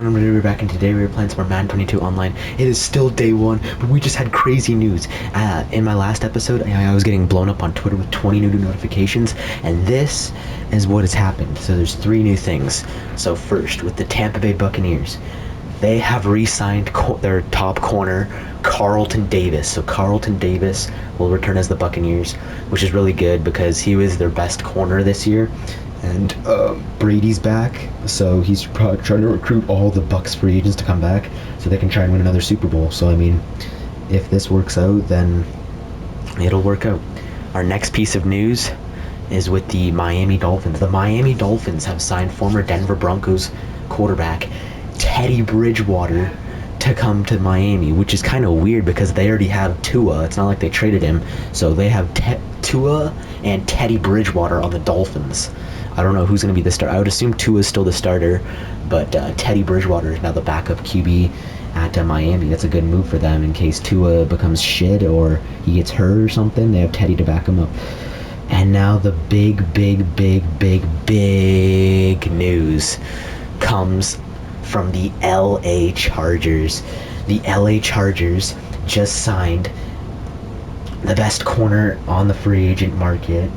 We're back, and today we're playing some more Madden 22 online. It is still day one, but we just had crazy news. In my last episode, I was getting blown up on Twitter with 20 new notifications, and this is what has happened. So there's three new things. So first, with the Tampa Bay Buccaneers, they have re-signed their top corner, Carlton Davis. So Carlton Davis will return as the Buccaneers, which is really good because he was their best corner this year. And Brady's back, so he's probably trying to recruit all the Bucs free agents to come back so they can try and win another Super Bowl. So I mean, if this works out, then it'll work out. Our next piece of news is with the Miami Dolphins. The Miami Dolphins have signed former Denver Broncos quarterback Teddy Bridgewater to come to Miami, which is kind of weird because they already have Tua. It's not like they traded him, so they have Tua and Teddy Bridgewater on the Dolphins. I don't know who's going to be the starter. I would assume Tua is still the starter, but Teddy Bridgewater is now the backup QB at Miami. That's a good move for them in case Tua becomes shit or he gets hurt or something. They have Teddy to back him up. And now the big news comes from the LA Chargers. The LA Chargers just signed the best corner on the free agent market.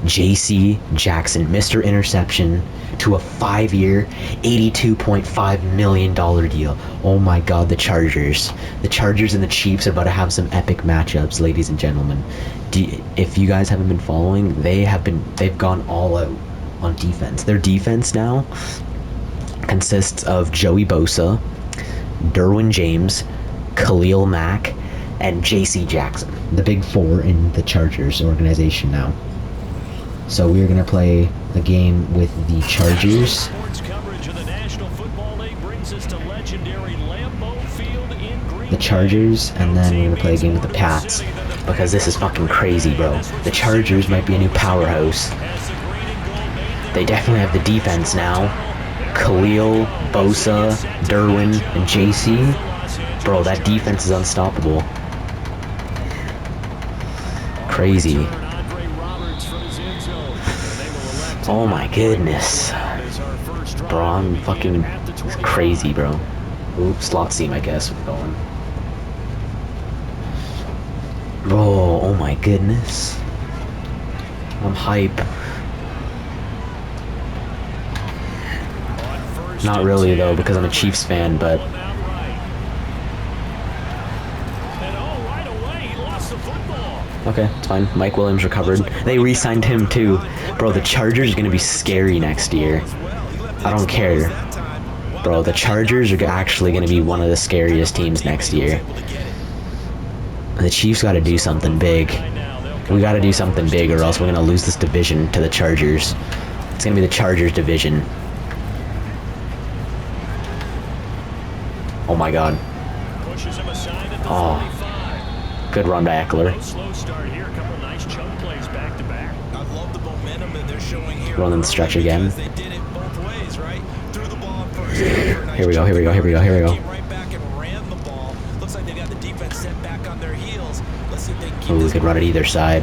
J.C. Jackson, Mr. Interception, to a 5-year, $82.5 million deal. Oh my god, the Chargers. The Chargers and the Chiefs are about to have some epic matchups, ladies and gentlemen. If you guys haven't been following, they've gone all out on defense. Their defense now consists of Joey Bosa, Derwin James, Khalil Mack, and J.C. Jackson. The big four in the Chargers organization now. So we're going to play a game with the Chargers. The Chargers, and then we're going to play a game with the Pats. Because this is fucking crazy, bro. The Chargers might be a new powerhouse. They definitely have the defense now. Khalil, Bosa, Derwin, and JC. Bro, that defense is unstoppable. Crazy. Oh my goodness. Bro, I'm fucking crazy, bro. Oops, slot seam, I guess. We're going. Bro, oh my goodness. I'm hype. Not really, though, because I'm a Chiefs fan, but... Okay, it's fine. Mike Williams recovered. They re-signed him too. Bro, the Chargers are going to be scary next year. I don't care. Bro, the Chargers are actually going to be one of the scariest teams next year. The Chiefs got to do something big. We got to do something big or else we're going to lose this division to the Chargers. It's going to be the Chargers division. Oh my god. Oh. Good run by Eckler. Running the stretch again. Here we go. Oh, we could run it either side.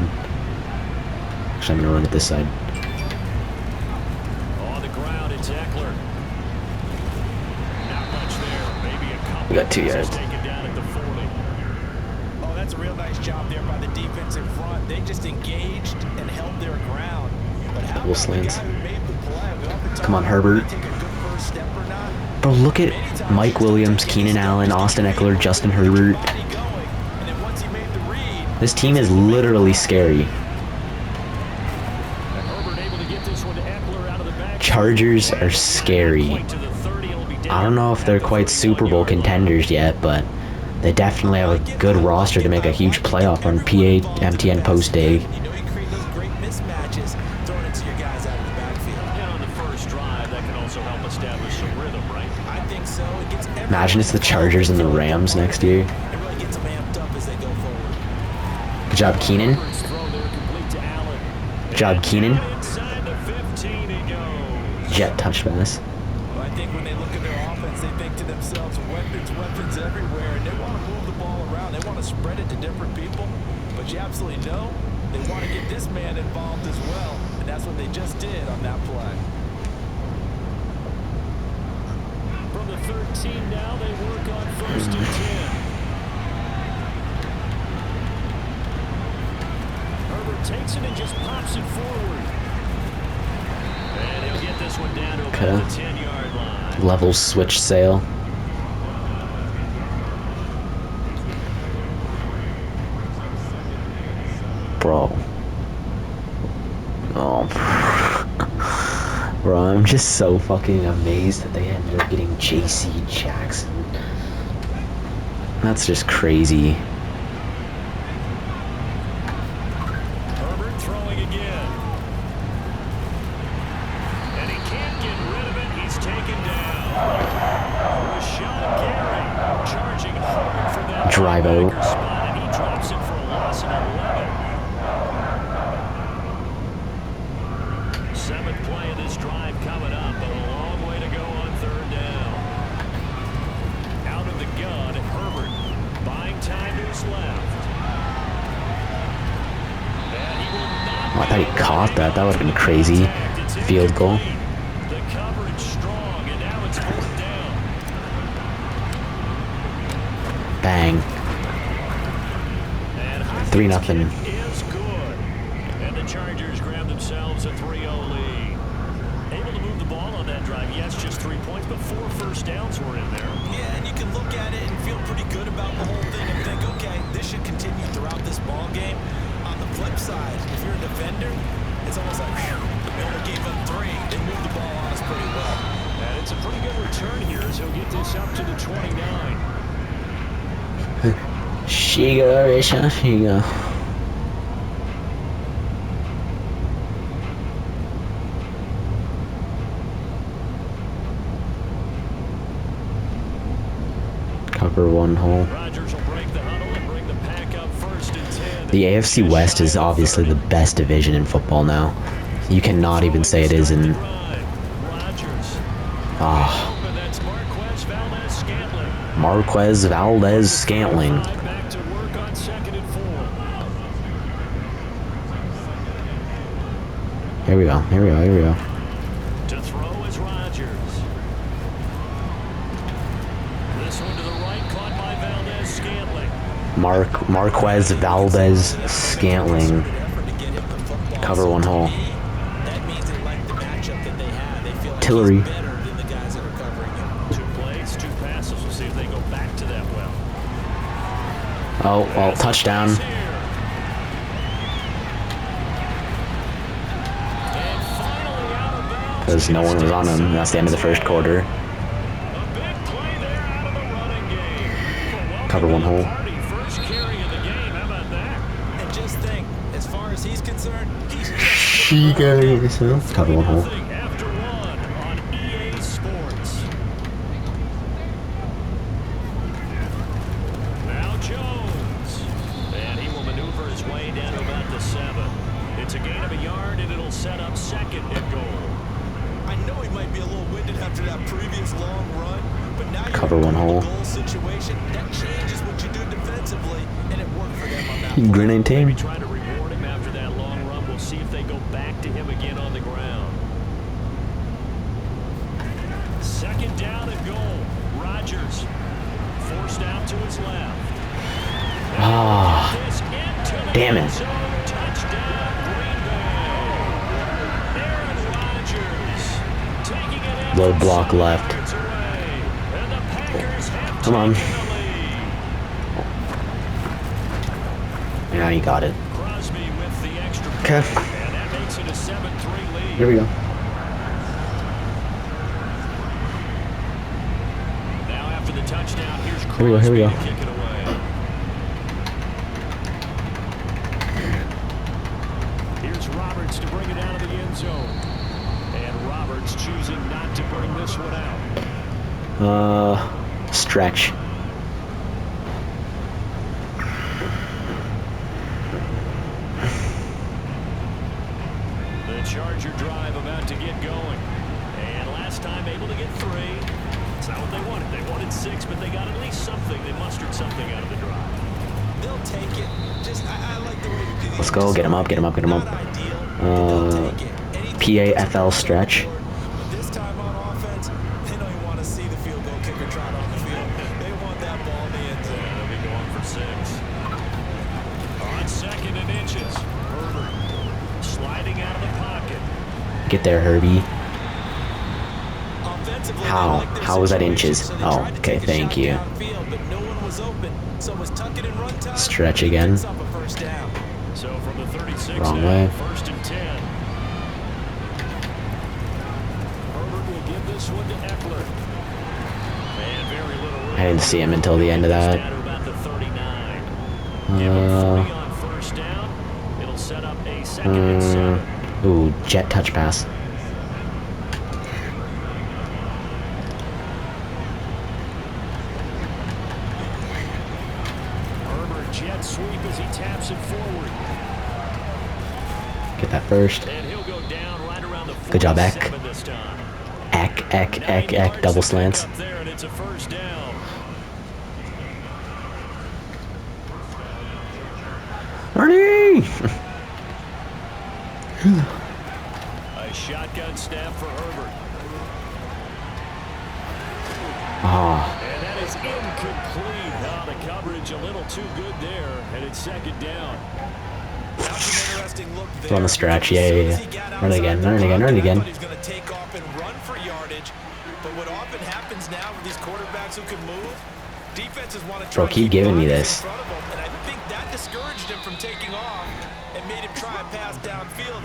Actually, I'm going to run it this side. We got 2 yards. That's a real nice job there by the defense in front. They just engaged and held their ground. Double slants. Come on, Herbert. Bro, look at Mike Williams, Keenan Allen, Austin Eckler, Justin Herbert. This team is literally scary. Chargers are scary. I don't know if they're quite Super Bowl contenders yet, but they definitely have a good roster to make a huge playoff on PA-MTN post day. Imagine it's the Chargers and the Rams next year. Good job, Keenan. Good job, Keenan. Jet touch pass. I think when they look at their offense, they think to themselves, weapons everywhere, and they want to move the ball around. They want to spread it to different people, but you absolutely know they want to get this man involved as well. and that's what they just did on that play. From the 13 now, they work on 1st and 10. Herbert takes it and just pops it forward. And he'll get this one down to about the 10-yard line. Level switch sale. Bro. Oh. Bro, I'm just so fucking amazed that they ended up getting J.C. Jackson. That's just crazy. Herbert throwing again. And he can't get rid of it. He's taken down. Rashawn Gary charging hard for that Drive out. spot, and he drops it for a loss of 11. 7th play of this drive coming up, but a long way to go on 3rd down. Out of the gun, Herbert buying time to his left. And he will not. Oh, I thought he caught that. That would have been crazy. Field goal. The coverage strong, and now it's 4th down. Bang. And 3-0. is good. And the Chargers grab themselves a 3-0 lead. Able to move the ball on that drive. Yes, just 3 points, but 4 first downs were in there. Yeah, and you can look at it and feel pretty good about the whole thing and think, okay, this should continue throughout this ball game. On the flip side, if you're a defender, it's almost like, whew, we only gave up 3. They moved the ball on us pretty well. And it's a pretty good return here as he'll get this up to the 29. Shiga, Risha, Shiga. Cover one hole. Rodgers will break the huddle and bring the pack up 1st and 10. The AFC West is obviously the best division in football now. You cannot even say it isn't. Rodgers. Ah, That's Marquez Valdez-Scantling. Back to work on 2nd and 4. Here we go. Here we go. Here we go. To throw is Rodgers. This one to the right, caught by Valdez-Scantling. Marquez Valdez-Scantling. Cover one hole. That means they like the matchup that they have. They feel like Tillery. he's better than the guys that are covering him. 2 plays, 2 passes. We'll see if they go back to that well. Oh, well, touchdown. Because no one was on him. That's the end of the first quarter. A big play there out of the running game. Cover one hole. First carry of the game. How about that? And just think, as far as he's concerned, he's just Cover one hole. After 1 on EA Sports. Now Jones. And he will maneuver his way down to about the 7. It's a gain of a yard, and it'll set up 2nd and goal. I know he might be a little winded after that previous long run, but now you're Cover one in hole. the goal situation. That changes what you do defensively, and it worked for them on that play. Grenade team. Maybe try to reward him after that long run. We'll see if they go back to him again on the ground. 2nd down and goal. Rodgers forced out to his left. Ah, This into the damn end it. zone. Touchdown, Green Bay. Aaron Rodgers taking it in Low from block 7 left. yards away. And the Packers have Come on. taken the lead. Yeah, you got it. Crosby with the extra point, Okay. and that makes it a 7-3 lead. Here we go. Now after the touchdown, here's Crosby Here we go, here we go. to kick it away. Here's Roberts to bring it out of the end zone. And Roberts choosing not to bring this one out. Stretch. The Charger drive about to get going. And last time able to get 3. It's not what they wanted. They wanted 6, but they got at least something. They mustered something out of the drive. They'll take it. Just, I like the way you do these. Let's go. Get him up. Get him up. Get him Not up. ideal, but they'll take it. PAFL stretch. But this time on offense, they don't even want to see the field goal kicker trot on the field. They want that ball in the end zone. They'll be going for 6. On 2nd and inches. Herbert sliding out of the pocket. Get there, Herbie. Offensively, How? they like their How was that situation, inches? so they Oh, tried to okay, take a thank shot you. downfield, but no one was open. So it was tuck it and run time. Stretch He again. picks up a first down. So from the 36 Wrong now, way. 1st and 10. Herbert will give this one to Eckler. And very little room. I didn't see him until the end of that. Down to about the 39. Give him 3 on 1st down. It'll set up a 2nd and 7. Ooh, jet touch pass. Herbert jet sweep as he taps it forward. Get that first. And he'll go down right around the Good job, Eck. 47 this time. Eck, double slants. Up there, and it's a 1st down. Ernie! A shotgun snap for Herbert. Ah, And that is incomplete. Now the coverage a little too good there, and it's 2nd down. That's an interesting look there. Throw on the stretch, yeah. Run it again, run it again, run it again. He's going to take off and run for yardage. But what often happens now with these quarterbacks who can move, defenses want to try Bro, to keep giving me bodies this. in front of him, and I think that discouraged him from taking off and made him try a pass downfield.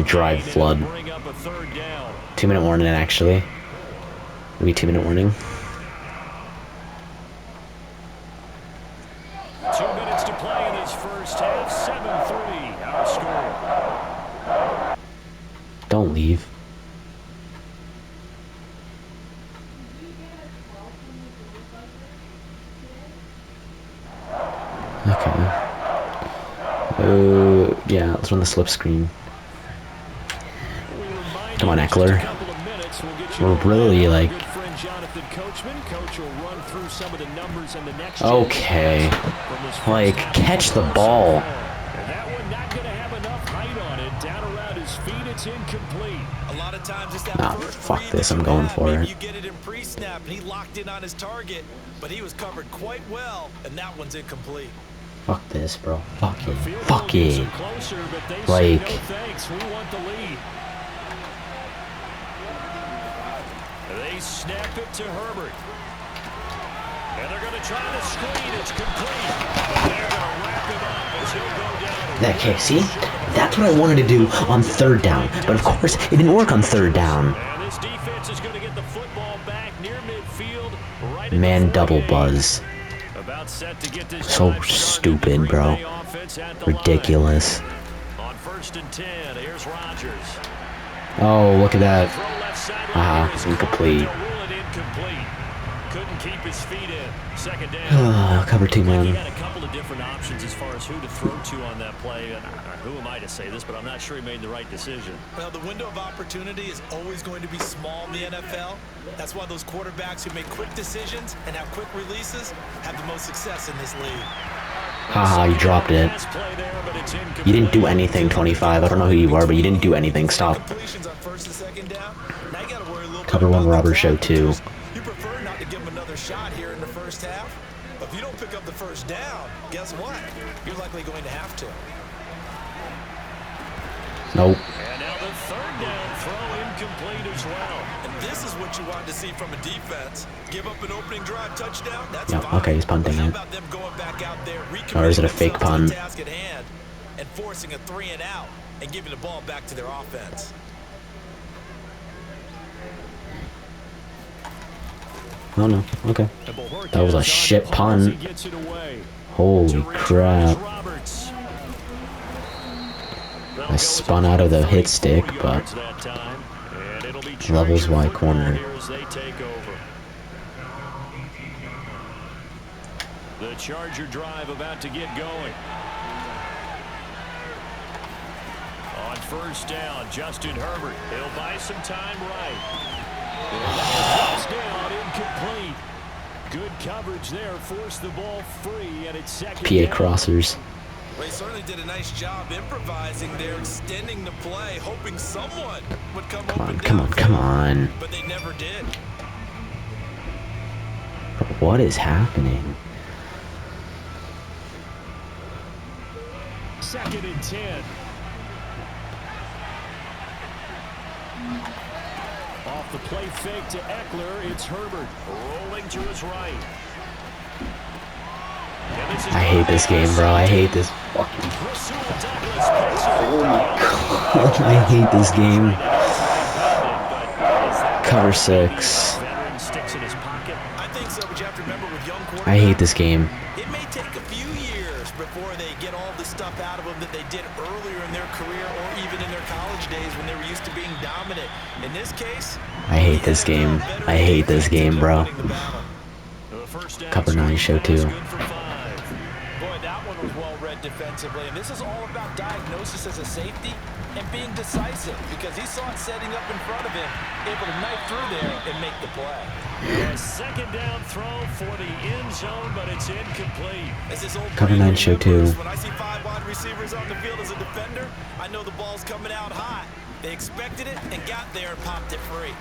Drive flood. Bring up a 3rd down. 2-minute warning, actually. Maybe 2-minute warning. 2 minutes to play in this first half. 7-3, our score. Don't leave. Okay. Yeah, let's run the slip screen. Come on, Eckler. We're really, like... Okay. Like, catch the ball. And that one not going to have enough height on it. Down around his feet, it's incomplete. A lot of times it's that Nah, first fuck read this, that I'm you going have. for Maybe it. you get it in pre-snap, and he locked in on his target, but he was covered quite well, and that one's incomplete. Fuck this, bro. Fuck it. Field goal Fuck gets it. them closer, but they say Like... no thanks. We want the lead. They snap it to Herbert. And they're going to try to screen. It's complete. But they're going to wrap him up as he'll go down. Okay, see? That's what I wanted to do on 3rd down. But of course, it didn't work on 3rd down. And this defense is going to get the football back near midfield. Right at Man, the double 48. buzz. About set to get this So drive started. stupid, The bro. Green Bay offense at the line. Ridiculous. On 1st and 10, here's Rodgers. Oh, look at that. Throw left sideline Ah, is incomplete. They'll rule it incomplete. Couldn't keep his feet in. 2nd down. Cover 2 He man. had a couple of different options as far as who to throw to on that play. And who am I to say this, but I'm not sure he made the right decision. Well, the window of opportunity is always going to be small in the NFL. That's why those quarterbacks who make quick decisions and have quick releases have the most success in this league. Haha, you dropped it. Pass play there, but it's incomplete. You didn't do anything, 25. I don't know who you are, but you didn't do anything. Stop. Completions on 1st and 2nd down. Now you gotta worry a little Cover bit 1 about robber the show clock. 2. You prefer not to give him another shot here in the first half. But if you don't pick up the first down, guess what? You're likely going to have to. Nope. And now the 3rd down throw incomplete as well. And this is what you want to see from a defense. Give up an opening drive touchdown, that's Yeah, fine. okay, he's punting But how it. about them going back out there, Or is it a recommitting fake themselves to punt? the task at hand and forcing a 3 and out and giving the ball back to their offense? Oh no. Okay. That was a shit punt. Holy crap. I spun out of the hit stick, but levels Y corner. The Charger drive about to get going. On 1st down, Justin Herbert. He'll buy some time right. Touchdown, incomplete. Good coverage there. Forced the ball free, and it's 2nd PA down. crossers. Well, he certainly did a nice job improvising there, extending the play, hoping someone would come open down. Come on. But they never did. What is happening? 2nd and 10. Off the play fake to Eckler, it's Herbert rolling to his right. I hate this game, bro. I hate this fucking... Oh my god. I hate this game. Cover 6. I hate this game. It may take a few years before they get all the stuff out of them that they did earlier in their career or even in their college days when they were used to being dominant. In this case, I hate this game. I hate this game, bro. Cover 9 show 2. Boy, that one was well read defensively, and this is all about diagnosis as a safety and being decisive because he saw it setting up in front of him, able to knife through there and make the play. A 2nd down throw for the end zone, but it's incomplete. Cover 9 show 2. When I see 5 wide receivers on the field as a defender, I know the ball's coming out hot. They expected it and got there and popped it free.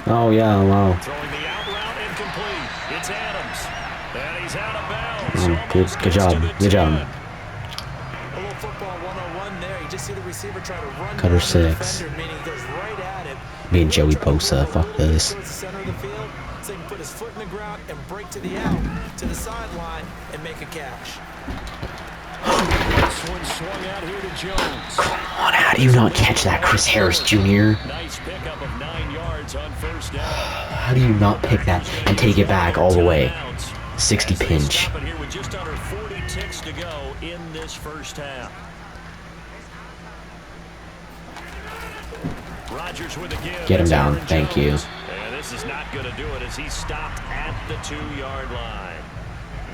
Oh yeah, wow. Throwing the out route incomplete. It's Adams. And he's out of bounds. Good job. Good job. A little football 101 there. You just see the receiver try to run Cover down the 6. defender, meaning he goes right at it. Me and Joey Bosa. Fuck this. Towards the center of the field, so he can put his foot in the ground and break to the out, to the sideline, and make a catch. This one swung out here to Jones. Come on, how do you not catch that, Chris Harris Jr.? Nice pickup of 9 yards on 1st down. How do you not pick that and take it back all the way? 60 pinch. Here with just under 40 ticks to go in this 1st half. Rodgers with a give. Get him down. Thank you. And this is not going to do it as he stopped at the 2-yard line.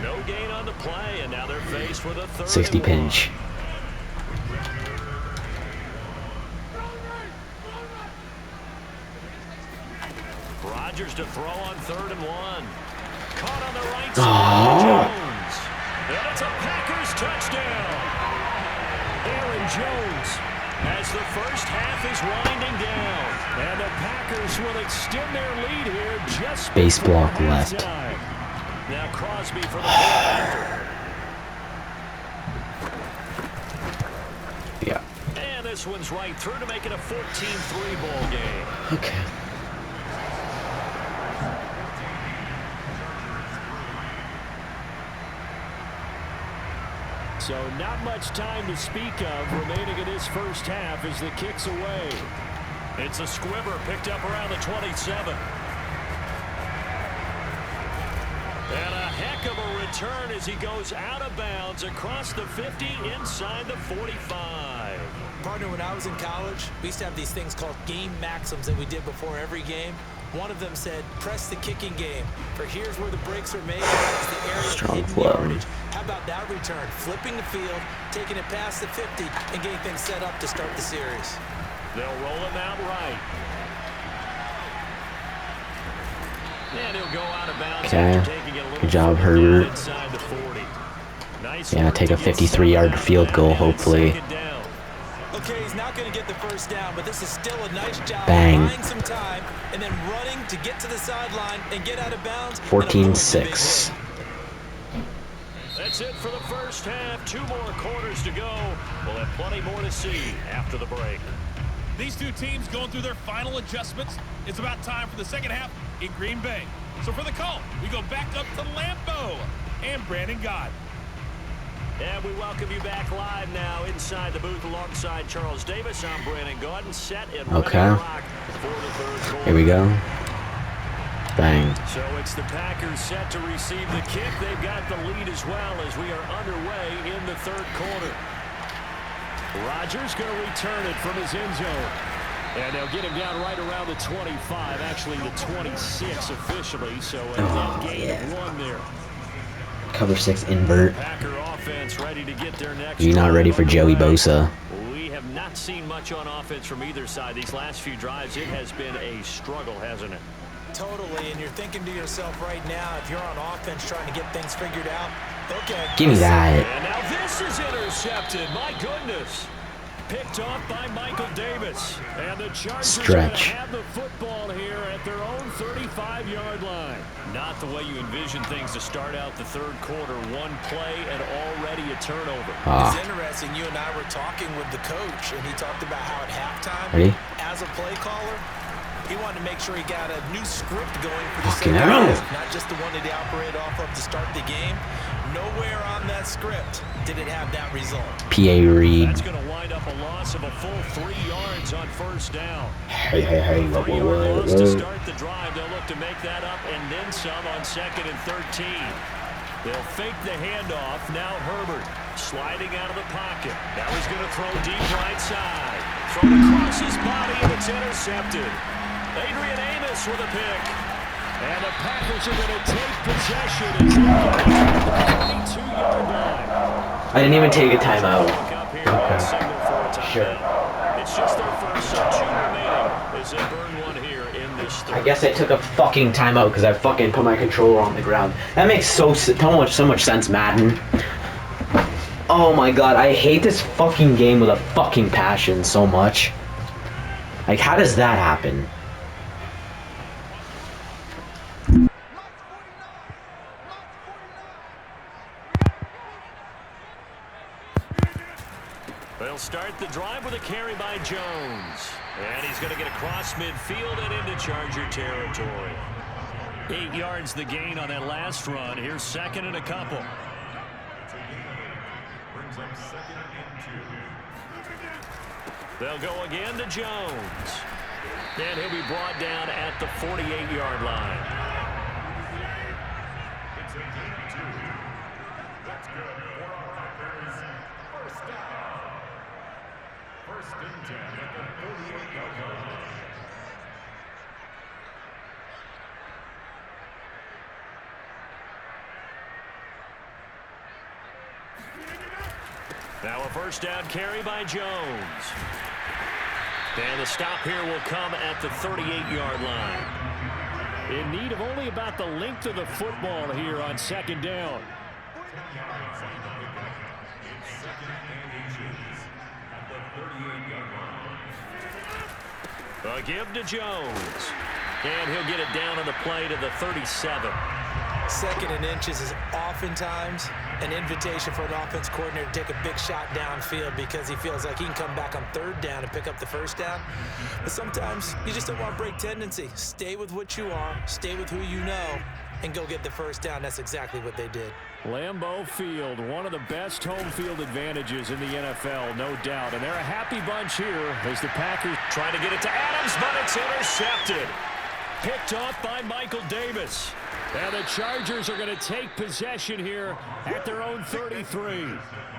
No gain on the play, and now they're faced with a 3rd 60 and 1. pinch. Rodgers to throw on 3rd and 1. Caught on the right side. Jones. And it's a Packers touchdown. Aaron Jones as the 1st half is winding down. And the Packers will extend their lead here just Base before block left. halftime. Now Crosby for the point after. Yeah. And this one's right through to make it a 14-3 ball game. Okay. So not much time to speak of remaining in this 1st half as the kick's away. It's a squibber picked up around the 27. And a heck of a return as he goes out of bounds across the 50 inside the 45. Partner, when I was in college, we used to have these things called game maxims that we did before every game. One of them said, press the kicking game. For here's where the breaks are made. That's the area Strong of hidden flow. yardage. How about that return? Flipping the field, taking it past the 50, and getting things set up to start the series. They'll roll him out right. And he'll go out of bounds Okay. after taking it a little Good job, further down Herbert. inside the 40. Nice Yeah, work take to a get 53-yard some field goal, out of that. hopefully. 2nd down. Okay, he's not going to get the 1st down, but this is still a nice job Bang. buying some time and then running to get to the sideline and get out of bounds. 14-6. That's it for the 1st half. 2 more quarters to go. We'll have plenty more to see after the break. These two teams going through their final adjustments. It's about time for the 2nd half in Green Bay. So for the call, we go back up to Lambeau and Brandon Gott. And we welcome you back live now inside the booth alongside Charles Davis. I'm Brandon Gaudin, set and ready Okay. to rock for the 3rd quarter. Here we go. Bang. So it's the Packers set to receive the kick. They've got the lead as well as we are underway in the 3rd quarter. Rodgers going to return it from his end zone. And they'll get him down right around the 25, actually the 26 officially. So a net gain of 1 there. Cover 6 invert. Packer offense ready to get their next. You're not ready for Joey Bosa. We have not seen much on offense from either side. These last few drives, it has been a struggle, hasn't it? Totally, and you're thinking to yourself right now, if you're on offense trying to get things figured out, Okay. Give me that. And now this is intercepted. My goodness. Picked off by Michael Davis. And the Chargers are going to Stretch. have the football here at their own 35-yard line. Not the way you envision things to start out the third quarter. One play and already a turnover. It's interesting. You and I were talking with the coach, and he talked about how at halftime, Ready? as a play caller, he wanted to make sure he got a new script going for the Fucking second hell. half, not just the one that he operated off of to start the game. Nowhere on that script did it have that result. P.A. Reed. That's going to wind up a loss of a full 3 yards on first down. Hey. 3-yard loss to start the drive. They'll look to make that up and then some on 2nd and 13. They'll fake the handoff. Now Herbert sliding out of the pocket. Now he's going to throw deep right side. Thrown across his body, and it's intercepted. Adrian Amos with a pick. And the Packers are going to take possession as they get to the 22-yard line. I didn't even take a timeout. Okay. Sure. It's just their first, so 2 remaining as they burn one here in this third. I guess I took a fucking timeout because I fucking put my controller on the ground. That makes so much sense, Madden. Oh my god, I hate this fucking game with a fucking passion so much. Like, how does that happen? They'll start the drive with a carry by Jones. And he's going to get across midfield and into Charger territory. 8 yards the gain on that last run. Here's 2nd and a couple. They'll go again to Jones. And he'll be brought down at the 48-yard line. It's a gain of 2. That's good for our Packers. First down. 1st and 10 at the 48-yard line. Now a first down carry by Jones. And the stop here will come at the 38-yard line. In need of only about the length of the football here on 2nd down. A give to Jones. And he'll get it down on the play to the 37. 2nd and inches is oftentimes an invitation for an offense coordinator to take a big shot downfield because he feels like he can come back on 3rd down and pick up the 1st down. But sometimes you just don't want to break tendency. Stay with what you are, stay with who you know, and go get the 1st down. That's exactly what they did. Lambeau Field, one of the best home field advantages in the NFL, no doubt. And they're a happy bunch here as the Packers try to get it to Adams, but it's intercepted. Picked off by Michael Davis. And the Chargers are going to take possession here at their own 33.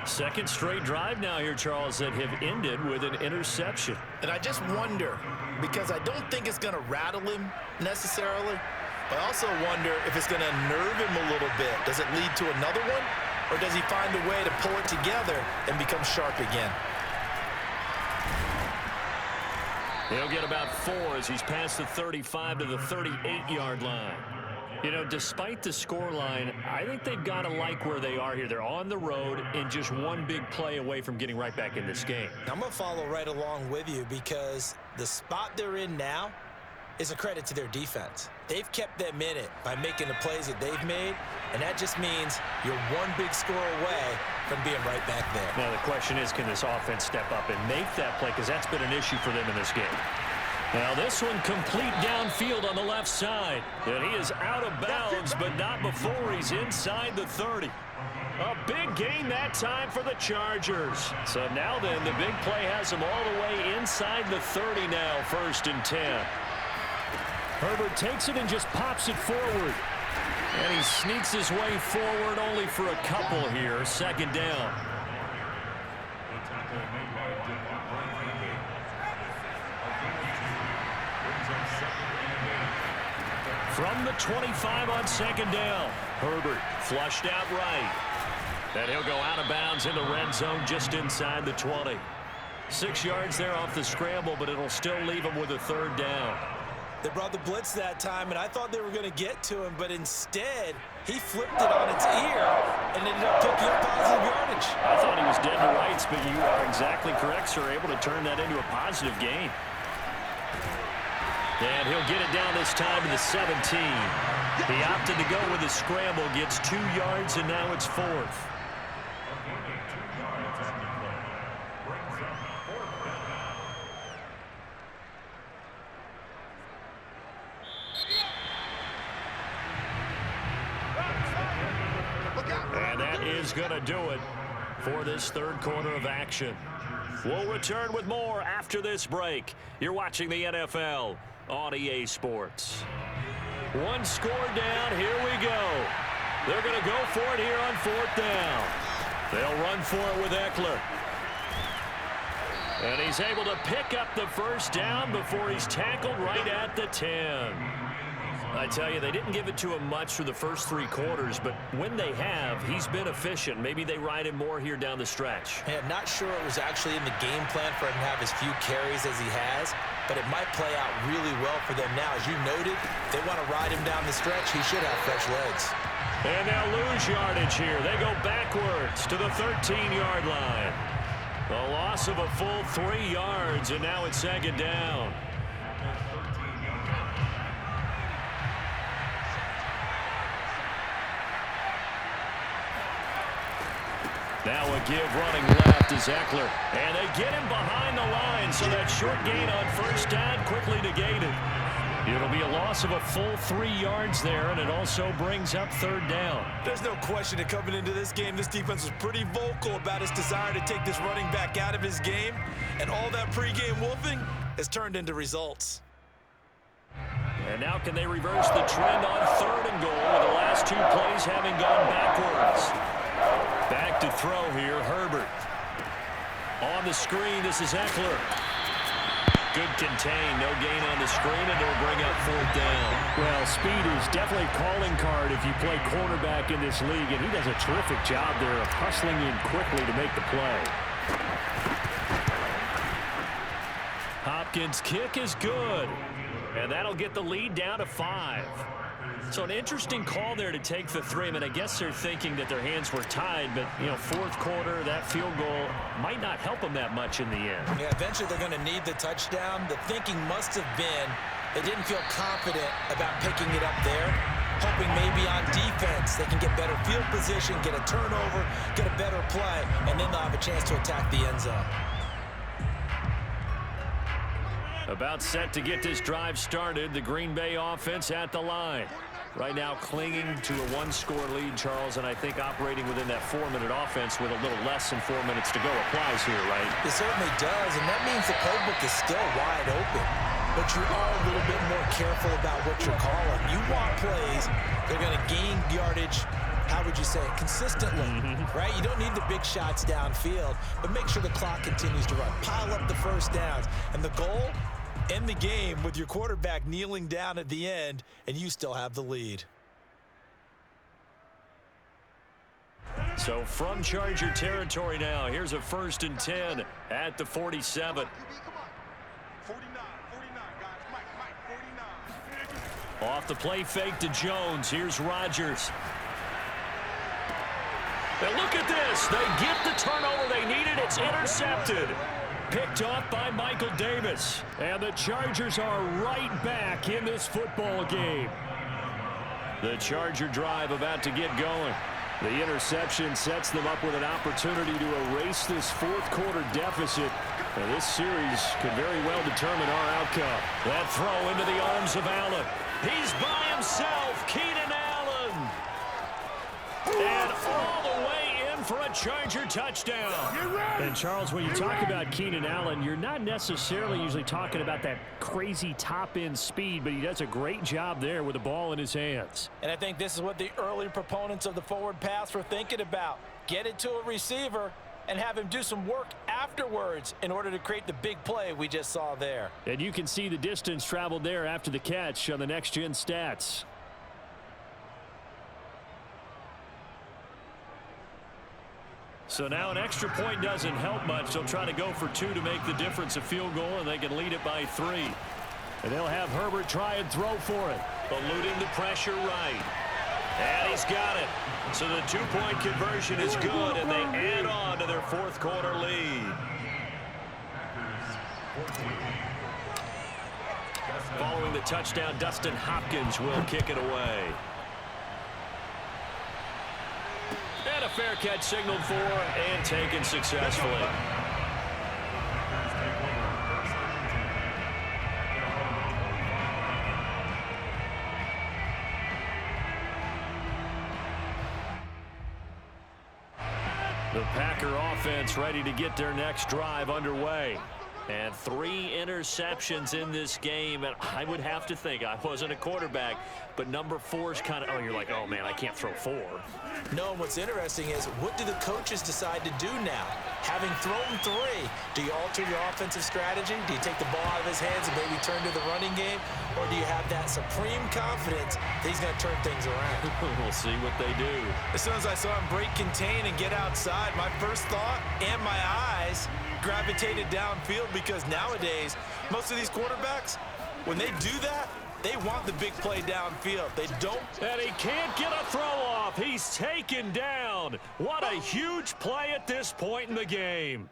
2nd straight drive now here, Charles, that have ended with an interception. And I just wonder, because I don't think it's going to rattle him necessarily, but I also wonder if it's going to nerve him a little bit. Does it lead to another one? Or does he find a way to pull it together and become sharp again? He'll get about 4 as he's past the 35 to the 38-yard line. You know, despite the scoreline, I think they've got to like where they are here. They're on the road and just one big play away from getting right back in this game. I'm going to follow right along with you because the spot they're in now is a credit to their defense. They've kept them in it by making the plays that they've made, and that just means you're one big score away from being right back there. Now, the question is, can this offense step up and make that play? Because that's been an issue for them in this game. Now, this one complete downfield on the left side. And he is out of bounds, but not before he's inside the 30. A big gain that time for the Chargers. So now then, the big play has them all the way inside the 30 now, 1st and 10. Herbert takes it and just pops it forward. And he sneaks his way forward only for a couple here. 2nd down. From the 25 on 2nd down. Herbert flushed out right. And he'll go out of bounds in the red zone just inside the 20. 6 yards there off the scramble, but it'll still leave him with a 3rd down. They brought the blitz that time, and I thought they were going to get to him, but instead, he flipped it on its ear and ended up picking up positive yardage. I thought he was dead to rights, but you are exactly correct, sir. Able to turn that into a positive gain. And he'll get it down this time to the 17. He opted to go with a scramble, gets 2 yards, and now it's 4th. And that is going to do it for this third quarter of action. We'll return with more after this break. You're watching the NFL on EA Sports. 1 score down. Here we go. They're going to go for it here on 4th down. They'll run for it with Eckler. And he's able to pick up the first down before he's tackled right at the 10. I tell you, they didn't give it to him much for the first 3 quarters, but when they have, he's been efficient. Maybe they ride him more here down the stretch. Yeah, not sure it was actually in the game plan for him to have as few carries as he has, but it might play out really well for them now. As you noted, they want to ride him down the stretch. He should have fresh legs. And they'll lose yardage here. They go backwards to the 13-yard line. A loss of a full 3 yards, and now it's 2nd down. Now a give running left is Eckler. And they get him behind the line, so that short gain on first down quickly negated. It'll be a loss of a full 3 yards there, and it also brings up 3rd down. There's no question that coming into this game, this defense was pretty vocal about his desire to take this running back out of his game, and all that pregame wolfing has turned into results. And now can they reverse the trend on 3rd and goal with the last 2 plays having gone backwards? Back to throw here, Herbert. On the screen, this is Eckler. Good contain, no gain on the screen, and it'll bring up 4th down. Well, speed is definitely a calling card if you play cornerback in this league, and he does a terrific job there of hustling in quickly to make the play. Hopkins' kick is good, and that'll get the lead down to 5. So an interesting call there to take the 3. I mean, I guess they're thinking that their hands were tied, but, you know, 4th quarter, that field goal might not help them that much in the end. Yeah, eventually they're going to need the touchdown. The thinking must have been they didn't feel confident about picking it up there, hoping maybe on defense they can get better field position, get a turnover, get a better play, and then they'll have a chance to attack the end zone. About set to get this drive started, the Green Bay offense at the line. Right now clinging to a 1-score lead, Charles, and I think operating within that 4-minute offense with a little less than 4 minutes to go applies here, right? It certainly does, and that means the playbook is still wide open. But you are a little bit more careful about what you're calling. You want plays, they're going to gain yardage, how would you say it, consistently, right? You don't need the big shots downfield, but make sure the clock continues to run. Pile up the first downs, and the goal, end the game with your quarterback kneeling down at the end, and you still have the lead. So from Charger territory now, here's a 1st and 10 at the 47. 49, guys. Mike, 49. Off the play fake to Jones. Here's Rodgers. And look at this. They get the turnover they needed. It's intercepted. Picked off by Michael Davis. And the Chargers are right back in this football game. The Charger drive about to get going. The interception sets them up with an opportunity to erase this 4th quarter deficit. And this series could very well determine our outcome. That throw into the arms of Allen. He's by himself, Keenan Allen. And all the way in for a Charger touchdown. And, Charles, when you talk about Keenan Allen, you're not necessarily usually talking about that crazy top-end speed, but he does a great job there with the ball in his hands. And I think this is what the early proponents of the forward pass were thinking about. Get it to a receiver and have him do some work afterwards in order to create the big play we just saw there. And you can see the distance traveled there after the catch on the next-gen stats. So now an extra point doesn't help much. They'll try to go for 2 to make the difference a field goal, and they can lead it by 3. And they'll have Herbert try and throw for it. Eluding the pressure right. And he's got it. So the two-point conversion is good, and they add on to their fourth quarter lead. Following the touchdown, Dustin Hopkins will kick it away. And a fair catch signaled for and taken successfully. The Packer offense ready to get their next drive underway. And 3 interceptions in this game, and I would have to think, I wasn't a quarterback, but number 4 is kind of, oh, you're like, oh, man, I can't throw 4. No, what's interesting is, what do the coaches decide to do now? Having thrown 3, do you alter your offensive strategy? Do you take the ball out of his hands and maybe turn to the running game? Or do you have that supreme confidence that he's going to turn things around? We'll see what they do. As soon as I saw him break contain and get outside, my first thought and my eyes gravitated downfield, because nowadays, most of these quarterbacks, when they do that, they want the big play downfield. They don't. And he can't get a throw off. He's taken down. What a huge play at this point in the game.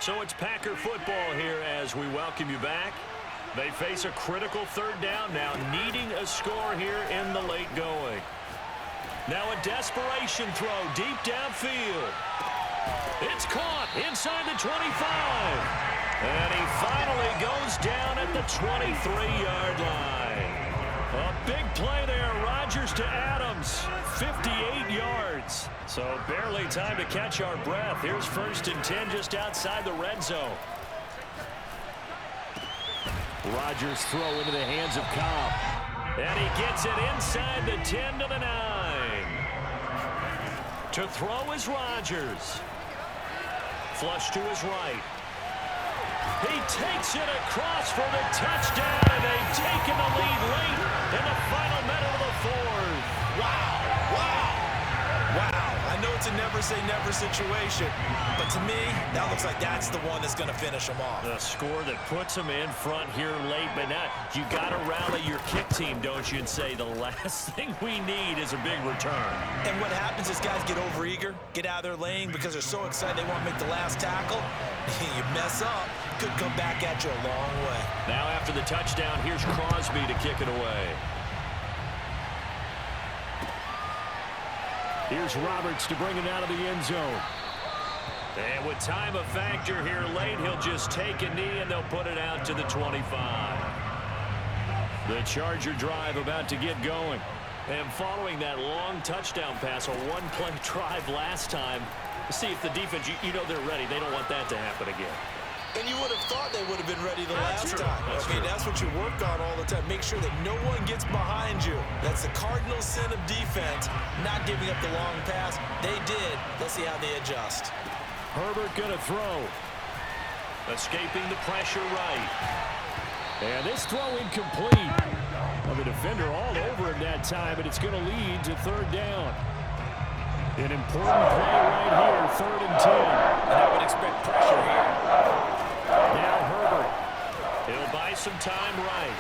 So it's Packer football here as we welcome you back. They face a critical third down now, needing a score here in the late going. Now a desperation throw deep downfield. It's caught inside the 25. And he finally goes down at the 23-yard line. A big play there. Rodgers to Adams. 58 yards. So barely time to catch our breath. Here's 1st and 10 just outside the red zone. Rodgers throw into the hands of Cobb. And he gets it inside the 10 to the 9. To throw is Rodgers. Flush to his right. He takes it across for the touchdown, and they've taken the lead late in the final minute of the 4th. Wow, wow, wow. I know it's a never-say-never situation, but to me, that looks like that's the one that's going to finish them off. The score that puts them in front here late, but now you got to rally your kick team, don't you, and say the last thing we need is a big return. And what happens is guys get overeager, get out of their lane because they're so excited they want to make the last tackle. You mess up, could come back at you a long way. Now after the touchdown, here's Crosby to kick it away. Here's Roberts to bring it out of the end zone. And with time a factor here late, he'll just take a knee and they'll put it out to the 25. The Charger drive about to get going. And following that long touchdown pass, a one-play drive last time, see if the defense, you know they're ready. They don't want that to happen again. And you would have thought they would have been ready the last time. That's what you work on all the time. Make sure that no one gets behind you. That's the cardinal sin of defense, not giving up the long pass. They did. Let's see how they adjust. Herbert going to throw. Escaping the pressure right. And this throw incomplete. Well, the defender all over him that time, and it's going to lead to 3rd down. An important play right here, 3rd and 10. And I would expect pressure here. Now Herbert. He'll buy some time right.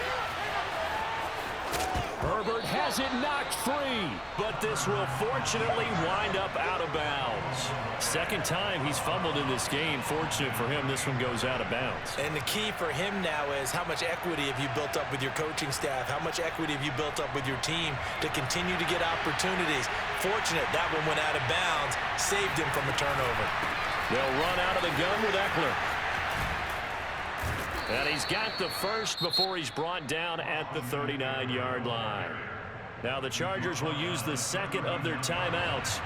Herbert has it knocked free, but this will fortunately wind up out of bounds. Second time he's fumbled in this game. Fortunate for him, this one goes out of bounds. And the key for him now is how much equity have you built up with your coaching staff? How much equity have you built up with your team to continue to get opportunities? Fortunate that one went out of bounds, saved him from a turnover. They'll run out of the gun with Eckler. And he's got the first before he's brought down at the 39-yard line. Now the Chargers will use the second of their timeouts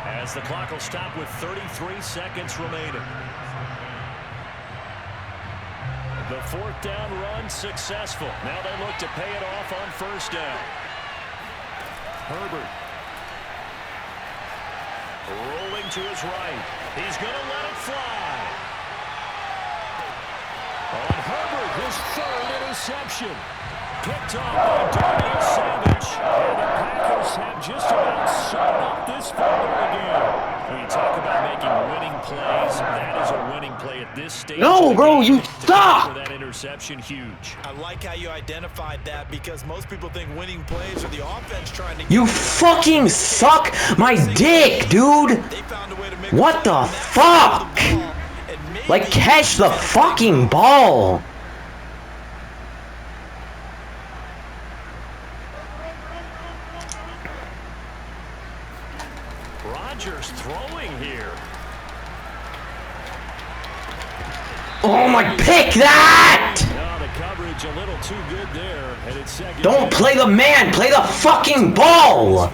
as the clock will stop with 33 seconds remaining. The 4th down run successful. Now they look to pay it off on 1st down. Herbert. Rolling to his right. He's going to let it fly. On Herbert, his 3rd interception. Picked off by Darnell Savage. And the Packers have just about sewn up this fumble again. When you talk about making winning plays, that is a winning play at this stage. No, bro, you suck! That interception, huge. I like how you identified that because most people think winning plays are the offense trying to. You fucking suck my dick, dude! What the fuck? Like, catch the fucking ball! Rodgers throwing here. Oh my, pick that! No, the coverage a little too good there, and it's second. Don't play the man, play the fucking ball!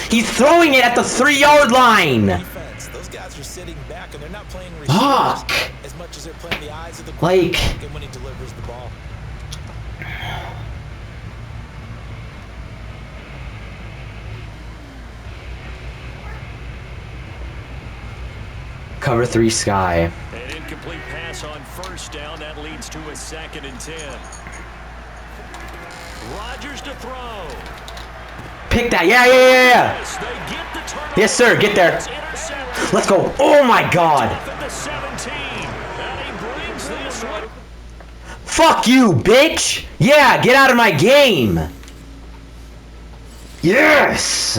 He's throwing it at the 3-yard line! Those guys are sitting back and they're not playing Fuck! as much as they're playing the eyes of the Like, when he delivers the ball. cover 3 sky. An incomplete pass on first down. That leads to a 2nd and 10. Rodgers to throw. Pick that, yeah. Yes, they get the turnover. Yes, sir, get there. It's intercepted. Let's go. Oh my god. At the 17. And he brings this one. Fuck you, bitch! Yeah, get out of my game! Yes!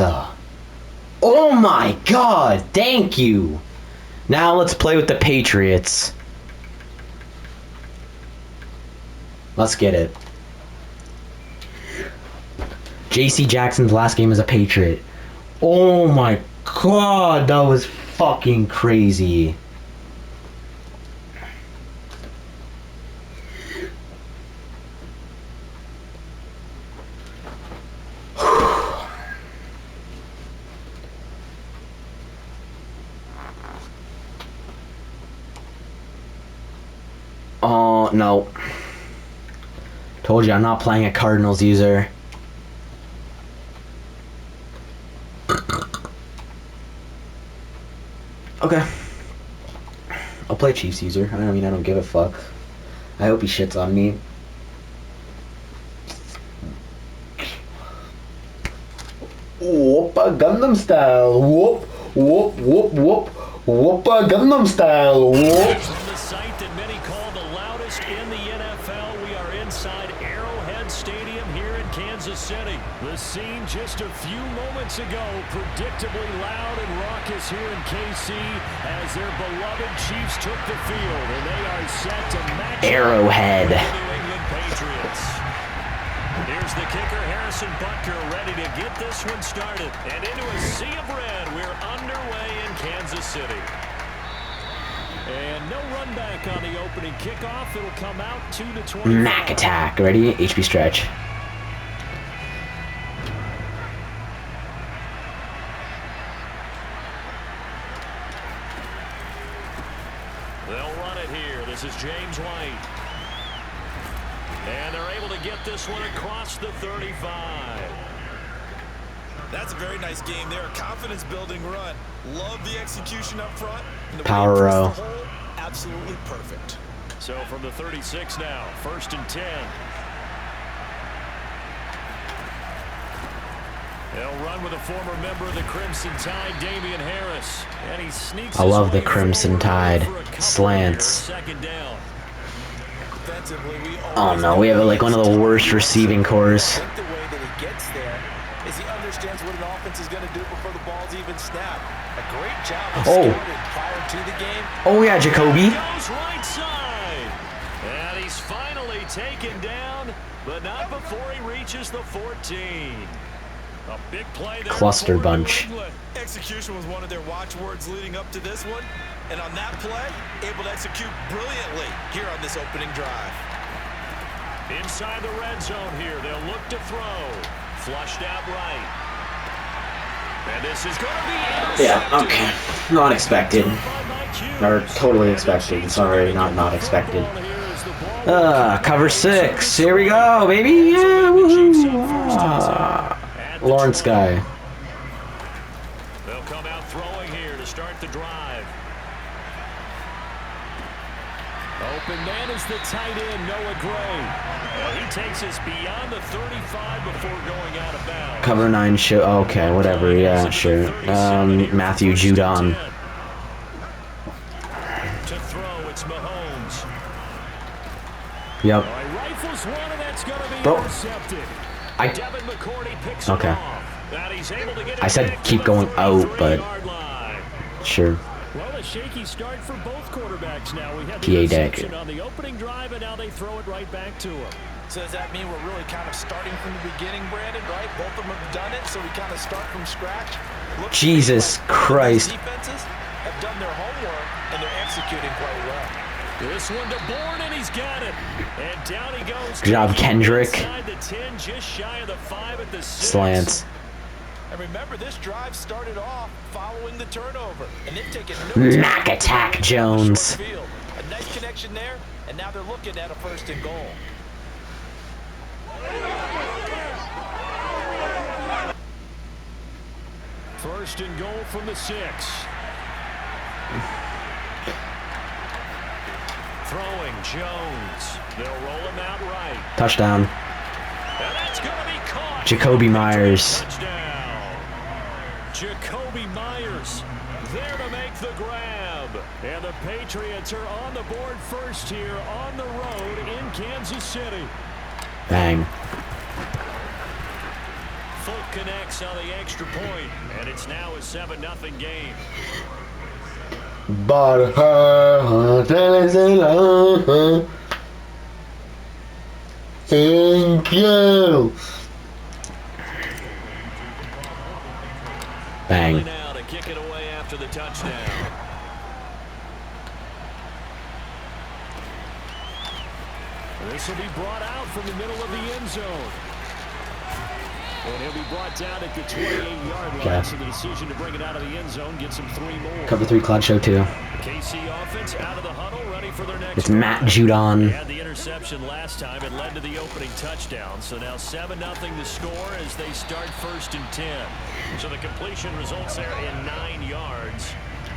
Oh my god, thank you! Now let's play with the Patriots. Let's get it. JC Jackson's last game as a Patriot. Oh my god, that was fucking crazy. Oh, no. Told you, I'm not playing a Cardinals user. Okay. I'll play Chiefs user. I mean, I don't give a fuck. I hope he shits on me. Whoopa Gundam style. Whoop, whoop, whoop, whoop. Whoopa Gundam style. Whoop. From the site that many call the loudest in the NFL, we are inside Arrowhead Stadium here in Kansas City. The scene just a few moments ago, predictably loud and raucous here in KC as their beloved Chiefs took the field, and they are set to match Arrowhead. the New England Patriots. Here's the kicker, Harrison Butker, ready to get this one started. And into a sea of red, we're underway in Kansas City. And no run back on the opening kickoff. It'll come out 2-25. Mac attack. Ready? HB stretch. They'll run it here. This is James White. And they're able to get this one across the 35. That's a very nice game there. Confidence-building run. Love the execution up front. And the Power row. Absolutely perfect. So from the 36 now, 1st and 10. They'll run with a former member of the Crimson Tide, Damian Harris. And he sneaks. I love the Crimson Tide. Slants. Oh no, we have like one of the worst receiving cores. The way that he gets there is he understands what an offense is going to do before the ball's even snapped. A great job of scouting prior to the game. Oh yeah, Jacoby. Goes right side. And he's finally taken down, but not before he reaches the 14. A big play there. Cluster bunch. Execution was one of their watchwords leading up to this one. And on that play, able to execute brilliantly here on this opening drive. Inside the red zone here, they'll look to throw. Flushed out right. And this is going to be intercepted. Yeah, okay. Not expected. Or totally expected. Sorry, not expected. Cover 6. Here we go, baby. Yeah, woohoo. Lawrence guy. They'll come out throwing here to start the drive. Open man is the tight end, Noah Gray. He takes us beyond the 35 before going out of bounds. Cover 9 show. Okay, whatever. Yeah, sure. Matthew Judon. Yep. Rifles one, and that's going to be Bro. intercepted. I Devin McCourty picks Okay. it off. And he's able to get it I said back to keep the going out, but 33-yard line. sure. Well, a shaky start for both quarterbacks now. We had the PA interception deck. on the opening drive, and now they throw it right back to him. So does that mean we're really kind of starting from the beginning, Brandon, right? Both of them have done it, so we kind of start from scratch. Looks Jesus like Christ. these defenses have done their homework, and they're executing quite well. This one to Bourne, and he's got it. And down he goes. Good job, Kendrick. Inside the 10, just shy of the 5 at the 6. Slants. And remember, this drive started off following the turnover, and they've taken no time Mac to attack get Jones. short field. A nice connection there, and now they're looking at a 1st and goal. First and goal from the 6. Throwing Jones. They'll roll him out right. Touchdown. And that's going to be caught. Jacoby Myers. Touchdown. Jacoby Myers there to make the grab. And the Patriots are on the board first here on the road in Kansas City. Bang. Folk connects on the extra point, and it's now a 7-0 game. But thank you. Bang. Now to kick it away after the touchdown. This will be brought out from the middle of the end zone. And he'll be brought down at the 28-yard line. Okay. So the decision to bring it out of the end zone gets him 3 more. Cover 3 Cloud Show 2. KC offense out of the huddle, ready for their next It's Matt Judon. They had the interception last time. It led to the opening touchdown. So now 7-0 to score as they start 1st and 10. So the completion results there in 9 yards.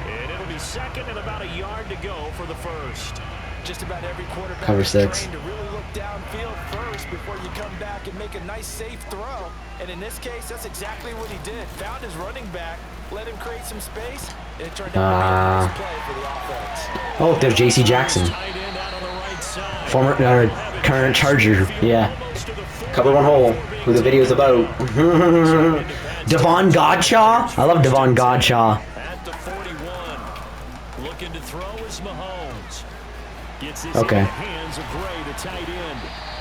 And it'll be 2nd and about a yard to go for the 1st. Just about every quarterback Cover is 6. trained to really look downfield first before you come back and make a nice safe throw. And in this case, that's exactly what he did. Found his running back, let him create some space, and it turned out to be a nice play for the offense. Oh, there's J.C. Jackson. Tight end out on the right side. Former, current Charger. Yeah. Cover 1 hole. Who the video's about. Devon Godshaw? I love Devon Godshaw. At the 41. Looking to throw is Mahomes. Gets his Okay. in the hands of Gray, the tight end.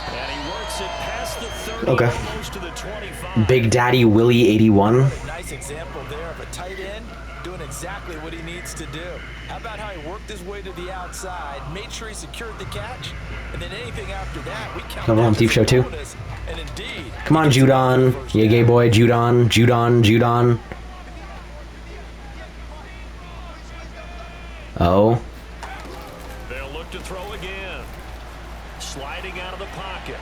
And he works it past the 30, Okay. almost to the 25. Big Daddy Willie 81. Nice example there of a tight end doing exactly what he needs to do. How about how he worked his way to the outside, made sure he secured the catch, and then anything after that, we count Come on, that Deep as Show a 2. bonus. And indeed, Come on, Judon. Yeah, gay boy. Judon. Oh. They'll look to throw again. Sliding out of the pocket.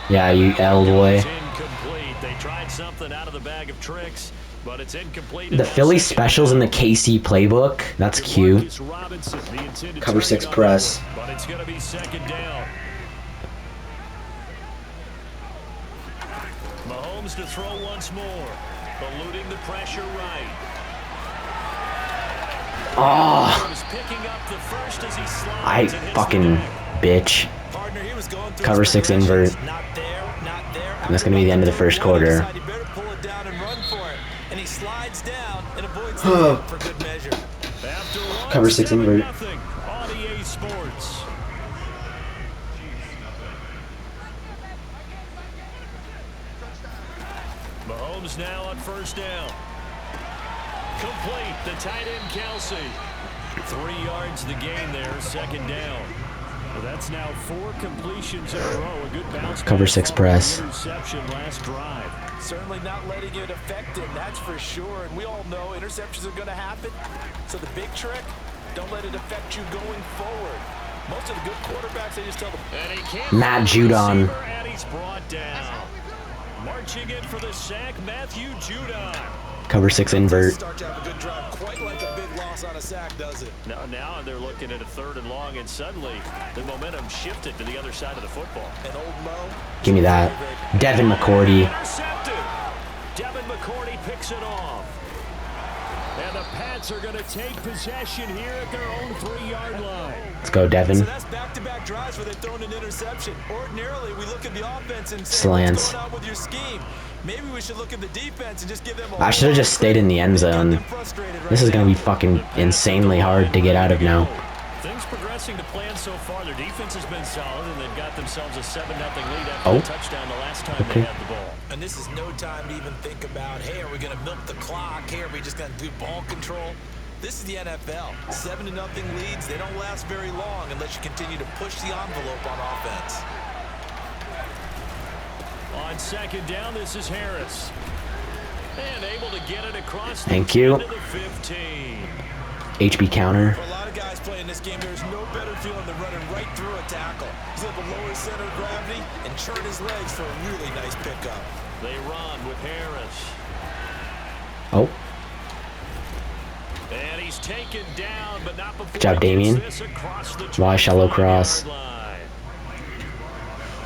Yeah, you L boy. It's incomplete. They tried something out of the bag of tricks, but it's incomplete. The Philly specials in the KC playbook. That's cute. Marcus Robinson, the intended Cover target 6 on press. that one, but it's going to be 2nd down. Mahomes to throw once more, eluding the pressure right. Oh, He's picking up the first as he slides I and hits the fucking deck. bitch. Partner, he was going through Cover his 6 progressions. invert. Not there. And that's gonna be the end of the first quarter. He better pull it down and run for it. And he slides down and avoids the hit for good measure. After one, Cover 6 invert. 7-0 on EA Sports. Mahomes now on 1st down. Complete. The tight end Kelsey. 3 yards the gain there. 2nd down. Well, that's now 4 completions in a row. A good bounce. Cover back 6 following press. the interception last drive. Certainly not letting it affect him, that's for sure. And we all know interceptions are going to happen. So the big trick, don't let it affect you going forward. Most of the good quarterbacks, they just tell them. And he can't Matt find the Judon. receiver, and he's brought down. Marching in for the sack, Matthew Judon. Cover 6 invert. Start to have a good drive, quite like a big loss on a sack, does it? Now they're looking at a 3rd and long, and suddenly the momentum shifted to the other side of the football. And old Mo. Give me that. Devin McCourty. Intercepted. Devin McCourty picks it off. And And the Pats are going to take possession here at their own 3-yard line. Let's go, Devin. So that's back-to-back drives where they've thrown an interception. Ordinarily, we look at the offense and say, Slants. what's going on with your scheme? Maybe we should look at the defense and just give them a I should have just stayed in the end zone. This is going to be fucking insanely hard to get out of now. Things progressing to plan so far. Their defense has been solid, and they've got themselves a 7-0 lead after Oh. a touchdown the last time they had the ball. And this is no time to even think about, hey, are we going to milk the clock? Hey, are we just going to do ball control? This is the NFL. 7-0 leads. They don't last very long unless you continue to push the envelope on offense. On second down, this is Harris. And able to get it across the Thank you. 10 to the 15. HB counter. For a lot of guys playing this game, there's no better feeling than running right through a tackle. He's able to lower his center of gravity and churn his legs for a really nice pickup. They run with Harris. Oh, And he's taken down, but not before good job, he gets Damien. this across the Why shallow 25-yard cross? line.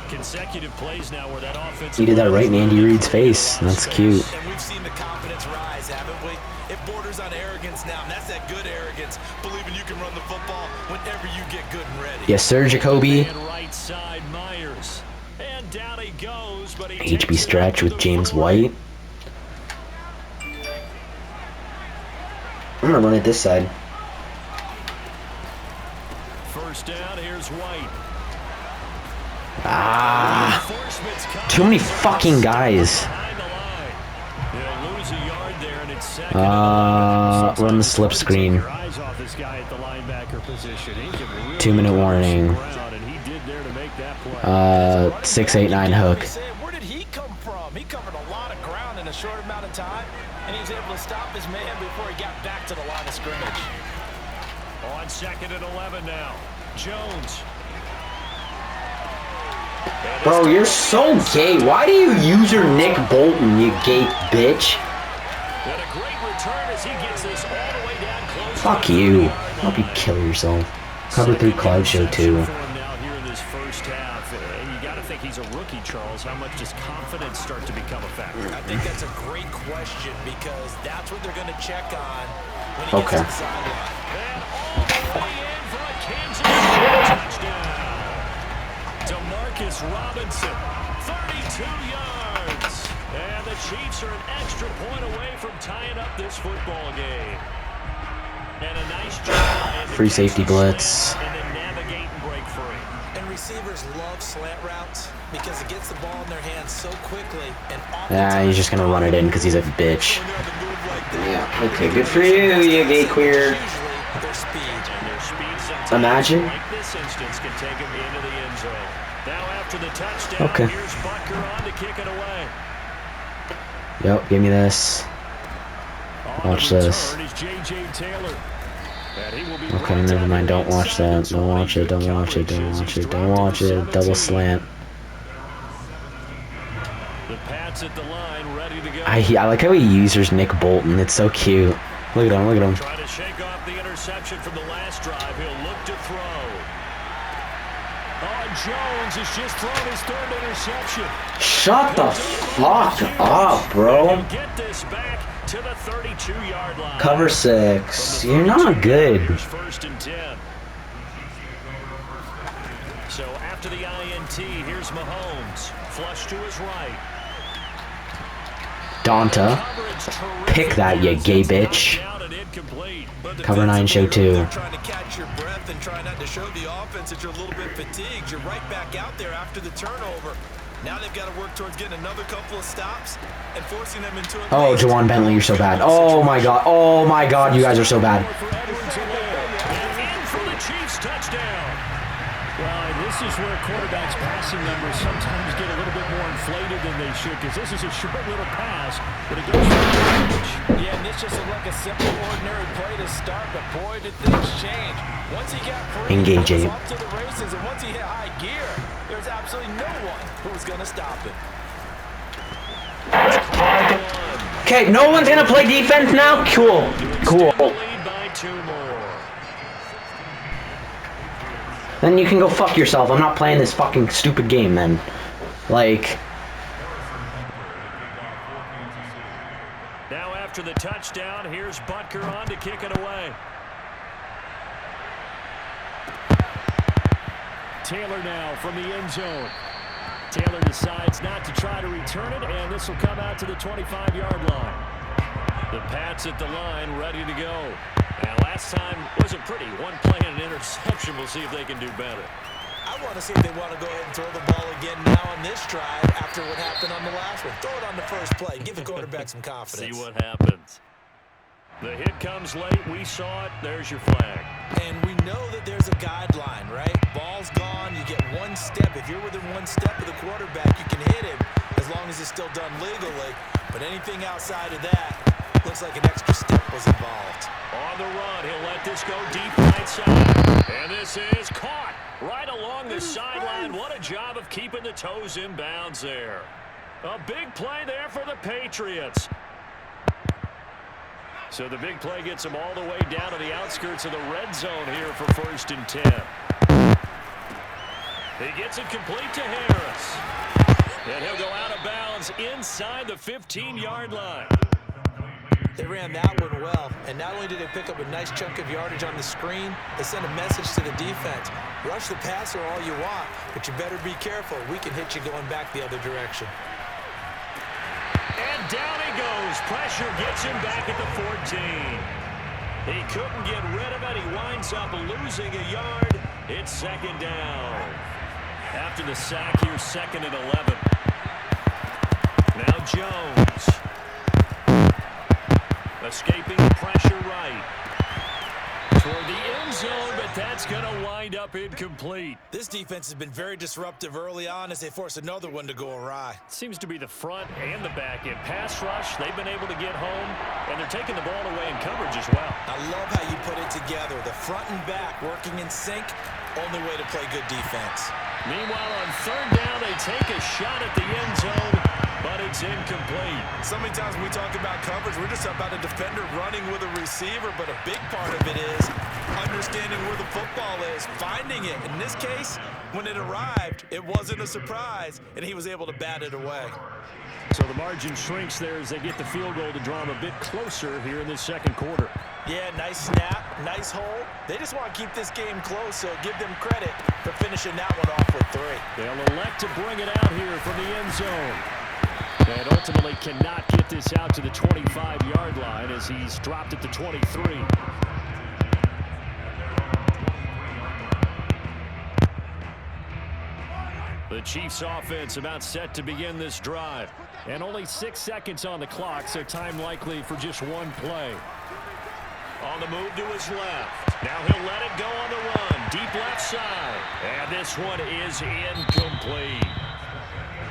Consecutive plays now where that offense. He did that right in Andy Reid's face. That's cute. And we've seen the confidence rise, haven't we? It borders on arrogance now, and that's that good arrogance, believing you can run the football whenever you get good and ready. Yes, sir, Jacoby. And right side Myers. And down he goes, but he HB takes it stretch up to with the James 40. White. I'm gonna run it this side. First down, here's White. Ah, Reinforcements coming. too many fucking guys. Behind the line. They'll lose a yard there, and it's second and 11. Run the slip screen. Your eyes off this guy at the linebacker position. He can really 2-minute warning. ground, and he did there to make that play. 6-8-9 hook. Where did he come from? He covered a lot of ground in a short amount of time, and he was able to stop his man before he got back to the line of scrimmage. On second and 11 now. Jones. Bro, you're so gay. Why do you use your Nick Bolton, you gay bitch? And a great return as he gets this all the way down close. Fuck to the you. 30-yard Hope you line. kill yourself. Cover 3 Cloud Show too. For him now here in this first half. And you got to think he's a rookie, Charles. How much does confidence start to become a factor? I think that's a great question because that's what they're going to check on when he gets Okay. to the sideline. And all the way in for a Kansas City touchdown. DeMarcus Robinson, 32 yards. And the Chiefs are an extra point away from tying up this football game. And a nice job. Free safety blitz. And then navigate and break free. And receivers love slant routes because it gets the ball in their hands so quickly. And Yeah, he's just gonna run it in because he's a bitch. when they're on the move like that, Yeah, okay, good for you, you gay queer. usually their speed. And their speed sometimes, Imagine. like this instance, can take them into the end zone. Now after the touchdown, Okay. here's Butker on to kick it away. Yep, give me this. On Watch the this. return is J.J. Taylor. And he will be Okay, brought never down mind. to Don't the watch inside. that. It's Don't only watch it. good Don't watch it. Don't coverage as watch he's it. Don't dropped to watch the it. Double 17. slant. The Pats at the line, ready to go. I like how he uses Nick Bolton. It's so cute. Look at him. Look at him. Trying to shake off the interception from the last drive. He'll look to throw. Oh, Jones has just thrown his third interception. Shut the fuck up, bro. He'll get this back to the 32-yard line. Cover 6. You're not good. Here's first and 10. So after the INT, here's Mahomes. Flush to his right. Donta. Coverage terrific. Pick that, you gay bitch. Down and incomplete. But Cover 9 show defensively, 2. They're trying to catch your breath and try not to show the offense that you're a little bit fatigued. You're right back out there after the turnover. Now they've got to work towards getting another couple of stops and forcing them into a Oh, Jawan Bentley, you're so bad. Oh my god. Oh my god, you guys are so bad. For Edwards-Helaire. And in for the Chiefs touchdown. Well, and this is where quarterbacks' passing numbers sometimes get a little bit more inflated than they should, because this is a short little pass, but it goes for the coverage. Yeah, and this just looked like a simple, ordinary play to start, but boy, did things change. Once he got free, Engaging. he was off to the races, and once he hit high gear, there's absolutely no one who was going to stop him. Okay, no one's gonna play defense now? Cool. Cool. Lead by 2 more. Then you can go fuck yourself. I'm not playing this fucking stupid game then. Like, Now after after the touchdown. Here's Butker on to kick it away. Taylor now from the end zone. Taylor decides not to try to return it, and this will come out to the 25-yard line. The Pats at the line, ready to go. And last time wasn't pretty. One play and an interception. We'll see if they can do better. I want to see if they want to go ahead and throw the ball again now on this drive after what happened on the last one. Throw it on the first play. Give the quarterback some confidence. See what happens. The hit comes late. We saw it. There's your flag. And we know that there's a guideline, right? Ball's gone. You get one step. If you're within one step of the quarterback, you can hit him as long as it's still done legally. But anything outside of that, looks like an extra step was involved. On the run, he'll let this go deep right side. And this is caught right along the sideline. What a job of keeping the toes in bounds there. A big play there for the Patriots. So the big play gets him all the way down to the outskirts of the red zone here for 1st and 10. He gets it complete to Harris. And he'll go out of bounds inside the 15-yard line. They ran that one well, and not only did they pick up a nice chunk of yardage on the screen, they sent a message to the defense. Rush the passer all you want, but you better be careful. We can hit you going back the other direction. And down he goes. Pressure gets him back at the 14. He couldn't get rid of it. He winds up losing a yard. It's 2nd down. After the sack, here's 2nd and 11. Now Jones. Escaping the pressure right. Toward the end zone, but that's going to wind up incomplete. This defense has been very disruptive early on as they force another one to go awry. Seems to be the front and the back end. Pass rush, they've been able to get home, and they're taking the ball away in coverage as well. I love how you put it together. The front and back working in sync, only way to play good defense. Meanwhile, on 3rd down, they take a shot at the end zone, but it's incomplete. So many times when we talk about coverage, we're just about a defender running with a receiver, but a big part of it is understanding where the football is, finding it. In this case, when it arrived, it wasn't a surprise, and he was able to bat it away. So the margin shrinks there as they get the field goal to draw them a bit closer here in this 2nd quarter. Yeah, nice snap, nice hold. They just want to keep this game close, so give them credit for finishing that one off with 3. They'll elect to bring it out here from the end zone. And ultimately cannot get this out to the 25-yard line as he's dropped at the 23. The Chiefs offense about set to begin this drive. And only 6 seconds on the clock, so time likely for just one play. On the move to his left. Now he'll let it go on the run. Deep left side. And this one is incomplete.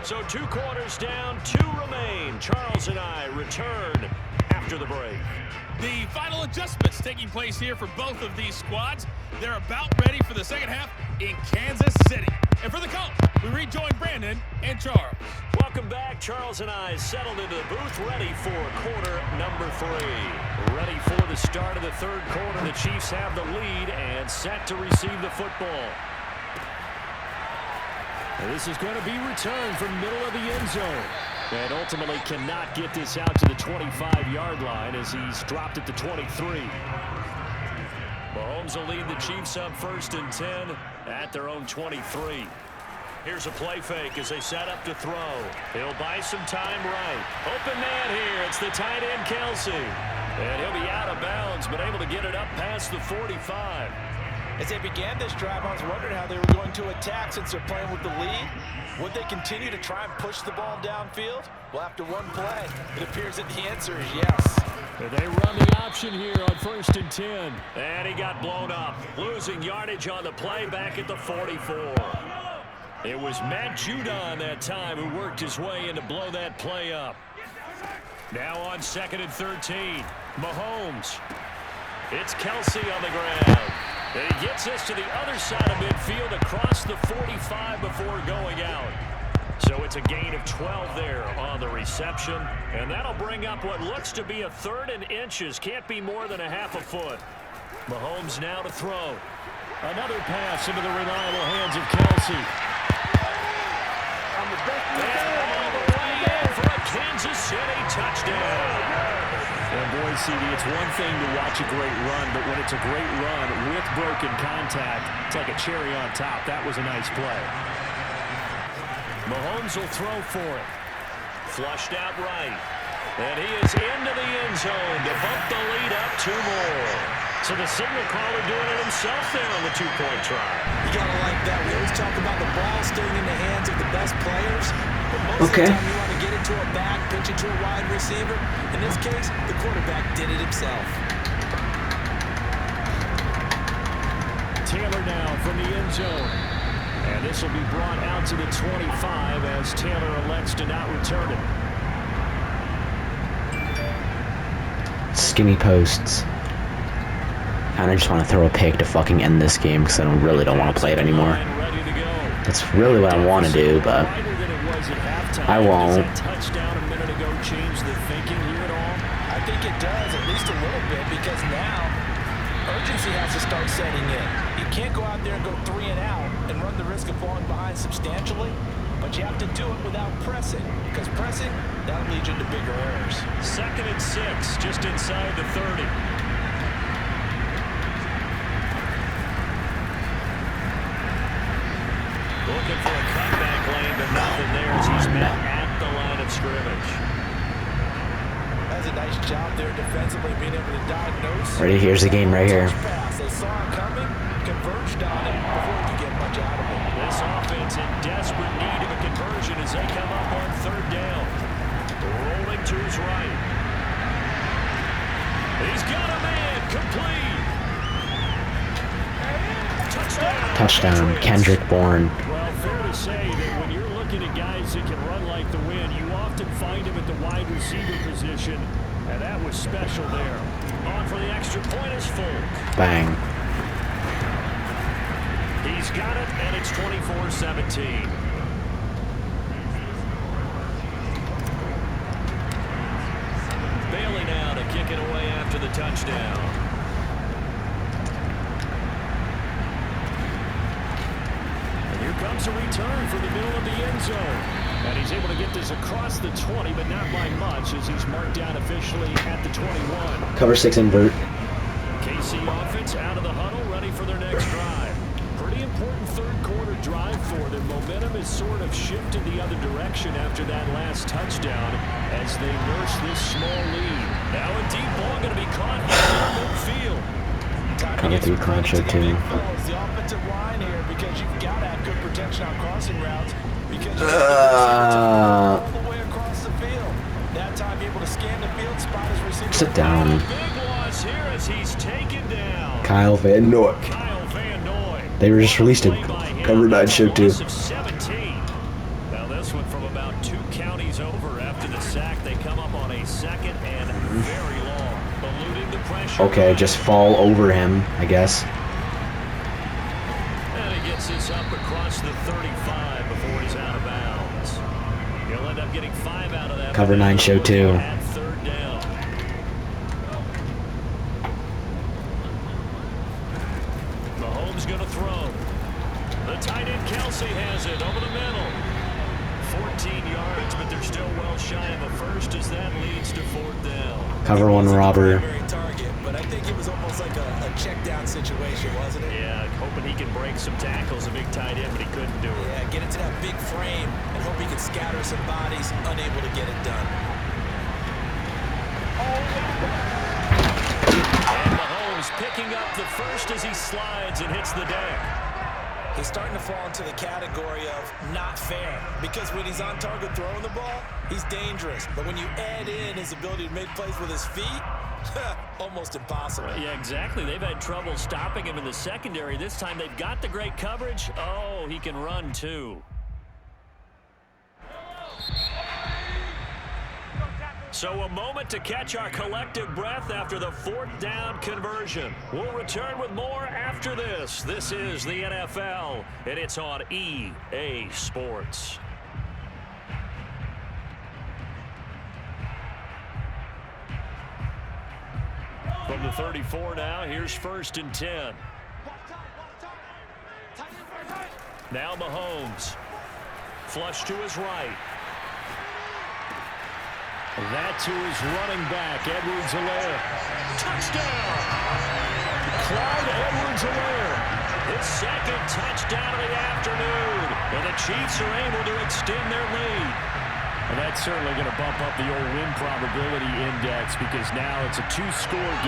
So 2 quarters down, 2 remain. Charles and I return after the break. The final adjustments taking place here for both of these squads. They're about ready for the second half in Kansas City. And for the call, we rejoin Brandon and Charles. Welcome back. Charles and I settled into the booth, ready for quarter number 3. Ready for the start of the 3rd quarter. The Chiefs have the lead and set to receive the football. And this is going to be returned from middle of the end zone. And ultimately cannot get this out to the 25-yard line as he's dropped at the 23. Mahomes will lead the Chiefs up 1st and 10 at their own 23. Here's a play fake as they set up to throw. He'll buy some time right. Open man here. It's the tight end, Kelsey. And he'll be out of bounds, but able to get it up past the 45. As they began this drive, I was wondering how they were going to attack since they're playing with the lead. Would they continue to try and push the ball downfield? Well, after one play, it appears that the answer is yes. They run the option here on 1st and 10. And he got blown up, losing yardage on the play back at the 44. It was Matt Judon that time who worked his way in to blow that play up. Now on 2nd and 13, Mahomes. It's Kelsey on the ground. And he gets this to the other side of midfield across the 45 before going out. So it's a gain of 12 there on the reception. And that'll bring up what looks to be a 3rd and inches. Can't be more than a half a foot. Mahomes now to throw. Another pass into the reliable hands of Kelsey. And all the way in for a Kansas City touchdown. And CD, it's one thing to watch a great run, but when it's a great run with broken contact, it's like a cherry on top. That was a nice play. Mahomes will throw for it. Flushed out right. And he is into the end zone to bump the lead up 2 more. So the signal caller doing it himself there on the 2-point try. You gotta like that. We always talk about the ball staying in the hands of the best players. But most of the time you want to get it to a back, pitch it to a wide receiver. In this case, the quarterback did it himself. Taylor now from the end zone. And this will be brought out to the 25 as Taylor elects to not return it. Skinny posts. And I just want to throw a pick to fucking end this game because I really don't want to play it anymore. That's really what I want to do, but I won't. Touchdown a minute ago changed the thinking here at all? I think it does, at least a little bit, because now urgency has to start setting in. You can't go out there and go 3 and out and run the risk of falling behind substantially, but you have to do it without pressing, because pressing, that'll lead you to bigger errors. 2nd and 6, just inside the 30. Looking for a comeback lane, but nothing there as he's met at the line of scrimmage. That's a nice job there defensively, being able to diagnose. Ready? Here's the game right here. They saw it coming, converged on it before he could get much out of it. This offense in desperate need of a conversion as they come up on 3rd down. Rolling to his right. He's got a man, complete. Touchdown, Kendrick Bourne. Well, fair to say that when you're looking at guys that can run like the wind, you often find him at the wide receiver position, and that was special there. On for the extra point is Folk. Bang. He's got it, and it's 24-17. Bailey now to kick it away after the touchdown. Comes a return for the middle of the end zone. And he's able to get this across the 20, but not by much as he's marked down officially at the 21. Cover 6 invert. KC offense out of the huddle, ready for their next drive. Pretty important 3rd quarter drive for them. Momentum has sort of shifted the other direction after that last touchdown as they nurse this small lead. Now a deep ball going to be caught here in midfield. Cover 3 Concho too. The offensive line here, because you've got to have good protection on crossing routes, because you're all the way across the field. That time able to scan the field, spot his receiver. Sit down. Big loss here as he's taken down. Kyle Van Noy. They were just released a cover 9 show too. Now this one from about 2 counties over after the sack. They come up on a 2nd and very long. Eluding the pressure. Okay, just fall over him, I guess. And he gets this up across the 35 before he's out of bounds. He'll end up getting 5 out of that. Cover 9 show too. At 3rd down. Mahomes going to throw. The tight end Kelsey has it over the middle. 14 yards, but they're still well shy of a first as that leads to 4th down. Cover 1 robber. Target, but I think it was almost like a check down situation, wasn't it? Yeah, hoping he can break some tackles, a big tight end, but he couldn't do it. Yeah, get into that big frame and hope he can scatter some bodies, unable to get it done. And Mahomes picking up the first as he slides and hits the deck. He's starting to fall into the category of not fair, because when he's on target throwing the ball, he's dangerous. But when you add in his ability to make plays with his feet, almost impossible. Yeah, exactly. They've had trouble stopping him in the secondary. This time they've got the great coverage. Oh, he can run too. So a moment to catch our collective breath after the 4th down conversion. We'll return with more after this. This is the NFL, and it's on EA Sports. From the 34 now, here's 1st and 10. Now Mahomes. Flush to his right. That to his running back, Edwards-Helaire. Touchdown! Clyde Edwards-Helaire. His second touchdown of the afternoon. And the Chiefs are able to extend their lead. And that's certainly going to bump up the old win probability index because now it's a two-score game.